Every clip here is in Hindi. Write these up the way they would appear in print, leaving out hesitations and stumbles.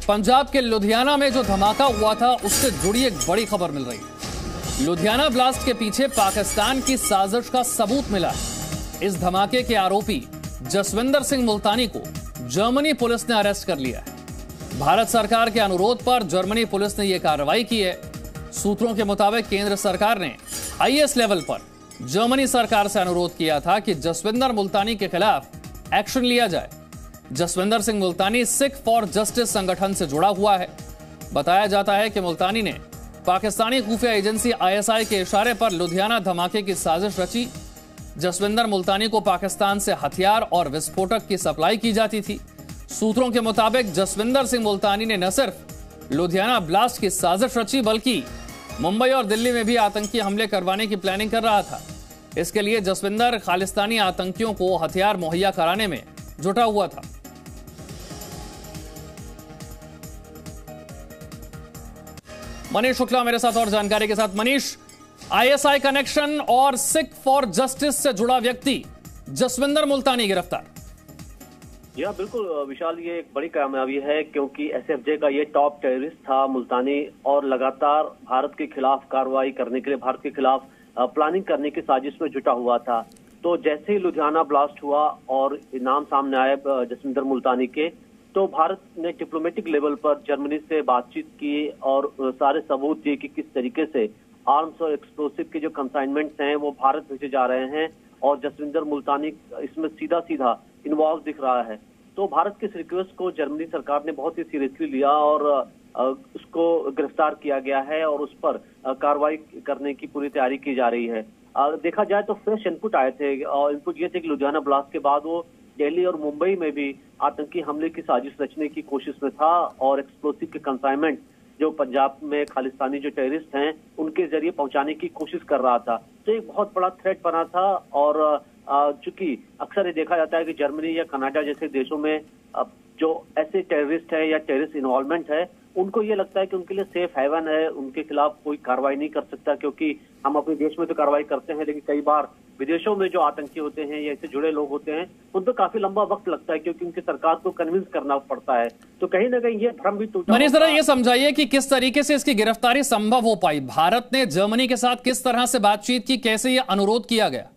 पंजाब के लुधियाना में जो धमाका हुआ था उससे जुड़ी एक बड़ी खबर मिल रही है। लुधियाना ब्लास्ट के पीछे पाकिस्तान की साजिश का सबूत मिला है। इस धमाके के आरोपी जसविंदर सिंह मुल्तानी को जर्मनी पुलिस ने अरेस्ट कर लिया है। भारत सरकार के अनुरोध पर जर्मनी पुलिस ने यह कार्रवाई की है। सूत्रों के मुताबिक केंद्र सरकार ने हाईएस्ट लेवल पर जर्मनी सरकार से अनुरोध किया था कि जसविंदर मुल्तानी के खिलाफ एक्शन लिया जाए। जसविंदर सिंह मुल्तानी सिख फॉर जस्टिस संगठन से जुड़ा हुआ है। बताया जाता है कि मुल्तानी ने पाकिस्तानी खुफिया एजेंसी आईएसआई के इशारे पर लुधियाना धमाके की साजिश रची। जसविंदर मुल्तानी को पाकिस्तान से हथियार और विस्फोटक की सप्लाई की जाती थी। सूत्रों के मुताबिक जसविंदर सिंह मुल्तानी ने न सिर्फ लुधियाना ब्लास्ट की साजिश रची बल्कि मुंबई और दिल्ली में भी आतंकी हमले करवाने की प्लानिंग कर रहा था। इसके लिए जसविंदर खालिस्तानी आतंकियों को हथियार मुहैया कराने में जुटा हुआ था। मनीष शुक्ला मेरे साथ और जानकारी के साथ। मनीष, आईएसआई कनेक्शन और सिख फॉर जस्टिस से जुड़ा व्यक्ति जसविंदर मुल्तानी गिरफ्तार। या बिल्कुल विशाल, ये एक बड़ी कामयाबी है क्योंकि एसएफजे का ये टॉप टेररिस्ट था मुल्तानी और लगातार भारत के खिलाफ कार्रवाई करने के लिए, भारत के खिलाफ प्लानिंग करने की साजिश में जुटा हुआ था। तो जैसे ही लुधियाना ब्लास्ट हुआ और नाम सामने आए जसविंदर मुल्तानी के, तो भारत ने डिप्लोमेटिक लेवल पर जर्मनी से बातचीत की और सारे सबूत दिए कि किस तरीके से आर्म्स और एक्सप्लोसिव के जो कंसाइनमेंट्स हैं वो भारत भेजे जा रहे हैं और जसविंदर मुल्तानी इसमें सीधा सीधा इन्वॉल्व दिख रहा है। तो भारत के इस रिक्वेस्ट को जर्मनी सरकार ने बहुत ही सीरियसली लिया और उसको गिरफ्तार किया गया है और उस पर कार्रवाई करने की पूरी तैयारी की जा रही है। देखा जाए तो फ्रेश इनपुट आए थे और इनपुट ये थे कि लुधियाना ब्लास्ट के बाद वो दिल्ली और मुंबई में भी आतंकी हमले की साजिश रचने की कोशिश में था और एक्सप्लोसिव के कंसाइनमेंट जो पंजाब में खालिस्तानी जो टेररिस्ट हैं उनके जरिए पहुंचाने की कोशिश कर रहा था। तो एक बहुत बड़ा थ्रेट बना था और चूंकि अक्सर ये देखा जाता है कि जर्मनी या कनाडा जैसे देशों में जो ऐसे टेररिस्ट है या टेररिस्ट इन्वॉल्वमेंट है उनको ये लगता है कि उनके लिए सेफ हेवन है, उनके खिलाफ कोई कार्रवाई नहीं कर सकता क्योंकि हम अपने देश में तो कार्रवाई करते हैं लेकिन कई बार विदेशों में जो आतंकी होते हैं या इससे जुड़े लोग होते हैं उन पर काफी लंबा वक्त लगता है क्योंकि उनकी सरकार को कन्विंस करना पड़ता है। तो कहीं ना कहीं ये भ्रम भी टूटा। मनीष, जरा ये समझाइए कि किस तरीके से इसकी गिरफ्तारी संभव हो पाई। भारत ने जर्मनी के साथ किस तरह से बातचीत की, कैसे ये अनुरोध किया गया?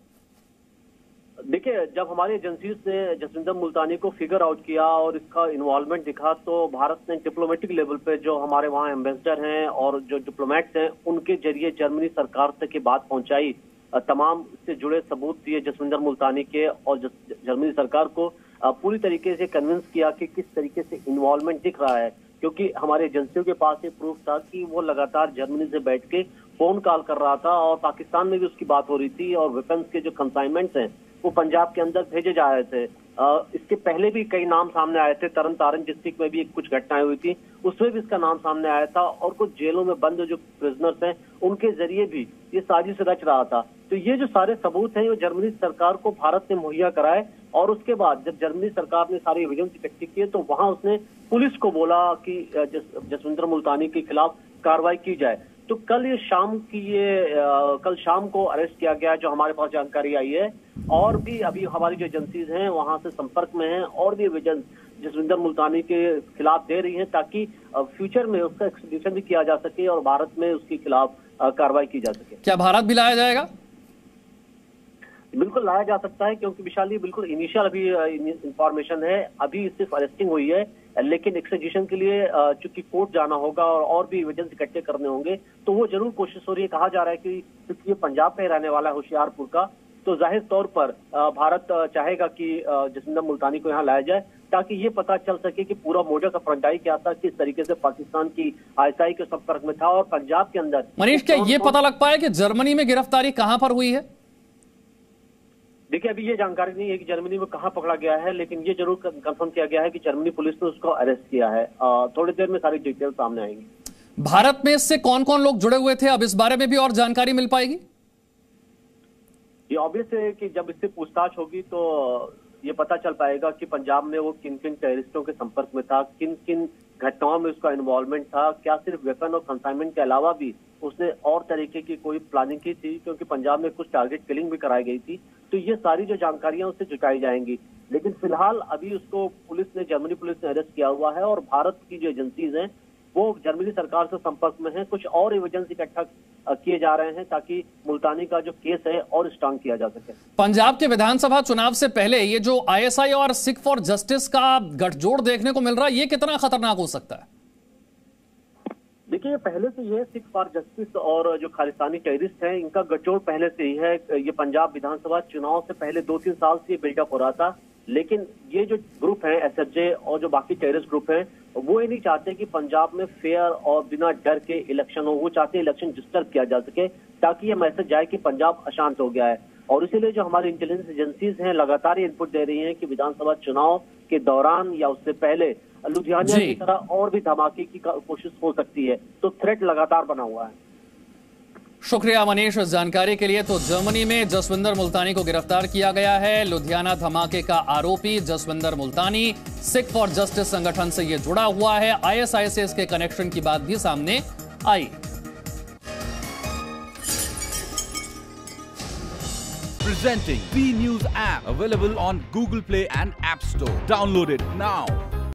देखिए, जब हमारी एजेंसीज ने जसविंदर मुल्तानी को फिगर आउट किया और इसका इन्वॉल्वमेंट दिखा तो भारत ने डिप्लोमेटिक लेवल पे जो हमारे वहाँ एम्बेसडर हैं और जो डिप्लोमेट्स हैं उनके जरिए जर्मनी सरकार तक ये बात पहुंचाई, तमाम इससे जुड़े सबूत दिए जसविंदर मुल्तानी के और जर्मनी सरकार को पूरी तरीके से कन्विंस किया कि किस तरीके से इन्वॉल्वमेंट दिख रहा है क्योंकि हमारी एजेंसियों के पास ये प्रूफ था कि वो लगातार जर्मनी से बैठ के फोन कॉल कर रहा था और पाकिस्तान में भी उसकी बात हो रही थी और वेपन्स के जो कंसाइनमेंट्स हैं वो पंजाब के अंदर भेजे जा रहे थे। इसके पहले भी कई नाम सामने आए थे। तरन तारण डिस्ट्रिक्ट में भी कुछ घटनाएं हुई थी, उसमें भी इसका नाम सामने आया था और कुछ जेलों में बंद जो प्रिजनर्स हैं उनके जरिए भी ये साजिश रच रहा था। तो ये जो सारे सबूत हैं वो जर्मनी सरकार को भारत ने मुहैया कराए और उसके बाद जब जर्मनी सरकार ने सारे एविडेंस इकट्ठे किए तो वहां उसने पुलिस को बोला कि जसविंदर मुल्तानी के खिलाफ कार्रवाई की जाए। तो कल शाम को अरेस्ट किया गया जो हमारे पास जानकारी आई है और भी अभी हमारी जो एजेंसीज हैं वहां से संपर्क में हैं और भी एविडेंस जसविंदर मुल्तानी के खिलाफ दे रही हैं ताकि फ्यूचर में उसका एक्सट्रैडिशन भी किया जा सके और भारत में उसके खिलाफ कार्रवाई की जा सके। क्या भारत भी लाया जाएगा? बिल्कुल लाया जा सकता है क्योंकि विशाल ये बिल्कुल इनिशियल अभी इंफॉर्मेशन है, अभी सिर्फ अरेस्टिंग हुई है लेकिन एक्सट्रैडिशन के लिए चूंकि कोर्ट जाना होगा और भी एविडेंस इकट्ठे करने होंगे तो वो जरूर कोशिश हो रही है। कहा जा रहा है कि क्योंकि ये पंजाब में रहने वाला है, होशियारपुर का, तो जाहिर तौर पर भारत चाहेगा कि जसविंदर मुल्तानी को यहाँ लाया जाए ताकि ये पता चल सके कि पूरा मोडस ऑपरेंडी क्या था, किस तरीके से पाकिस्तान की आईएसआई के संपर्क में था और पंजाब के अंदर। मनीष, क्या ये पता लग पाया कि जर्मनी में गिरफ्तारी कहां पर हुई है? देखिए, अभी ये जानकारी नहीं है कि जर्मनी में कहां पकड़ा गया है लेकिन ये जरूर कंफर्म किया गया है कि जर्मनी पुलिस ने उसको अरेस्ट किया है। थोड़ी देर में सारी डिटेल सामने आएंगी। भारत में इससे कौन कौन लोग जुड़े हुए थे, अब इस बारे में भी और जानकारी मिल पाएगी? ये ऑब्वियस है कि जब इससे पूछताछ होगी तो ये पता चल पाएगा कि पंजाब में वो किन किन टेररिस्टों के संपर्क में था, किन किन घटनाओं में उसका इन्वॉल्वमेंट था, क्या सिर्फ वेपन और कंसाइनमेंट के अलावा भी उसने और तरीके की कोई प्लानिंग की थी क्योंकि पंजाब में कुछ टारगेट किलिंग भी कराई गई थी। तो ये सारी जो जानकारियां उससे जुटाई जाएंगी। लेकिन फिलहाल अभी उसको जर्मनी पुलिस ने अरेस्ट किया हुआ है और भारत की जो एजेंसीज हैं वो जर्मनी सरकार से संपर्क में है। कुछ और एविडेंस इकट्ठा किए जा रहे हैं ताकि मुल्तानी का जो केस है और स्ट्रांग किया जा सके। पंजाब के विधानसभा चुनाव से पहले ये जो आईएसआई और सिख फॉर जस्टिस का गठजोड़ देखने को मिल रहा है, ये कितना खतरनाक हो सकता है? देखिए, पहले से ये सिख फॉर जस्टिस और जो खालिस्तानी टेररिस्ट हैं इनका गठजोड़ पहले से ही है। ये पंजाब विधानसभा चुनाव से पहले 2-3 साल से बिल्डअप हो रहा था। लेकिन ये जो ग्रुप है एसएफजे और जो बाकी टेररिस्ट ग्रुप हैं वो ये नहीं चाहते कि पंजाब में फेयर और बिना डर के इलेक्शन हो। वो चाहते हैं इलेक्शन डिस्टर्ब किया जा सके ताकि ये मैसेज जाए कि पंजाब अशांत हो गया है। और इसीलिए जो हमारी इंटेलिजेंस एजेंसीज हैं लगातार ये इनपुट दे रही हैं कि विधानसभा चुनाव के दौरान या उससे पहले लुधियाना की तरह और भी धमाके की कोशिश हो सकती है। तो थ्रेट लगातार बना हुआ है। शुक्रिया मनीष इस जानकारी के लिए। तो जर्मनी में जसविंदर मुल्तानी को गिरफ्तार किया गया है। लुधियाना धमाके का आरोपी जसविंदर मुल्तानी सिख फॉर जस्टिस संगठन से ये जुड़ा हुआ है। आईएसआईएस के कनेक्शन की बात भी सामने आई। Presenting B News app available on Google Play and App Store. Download it now.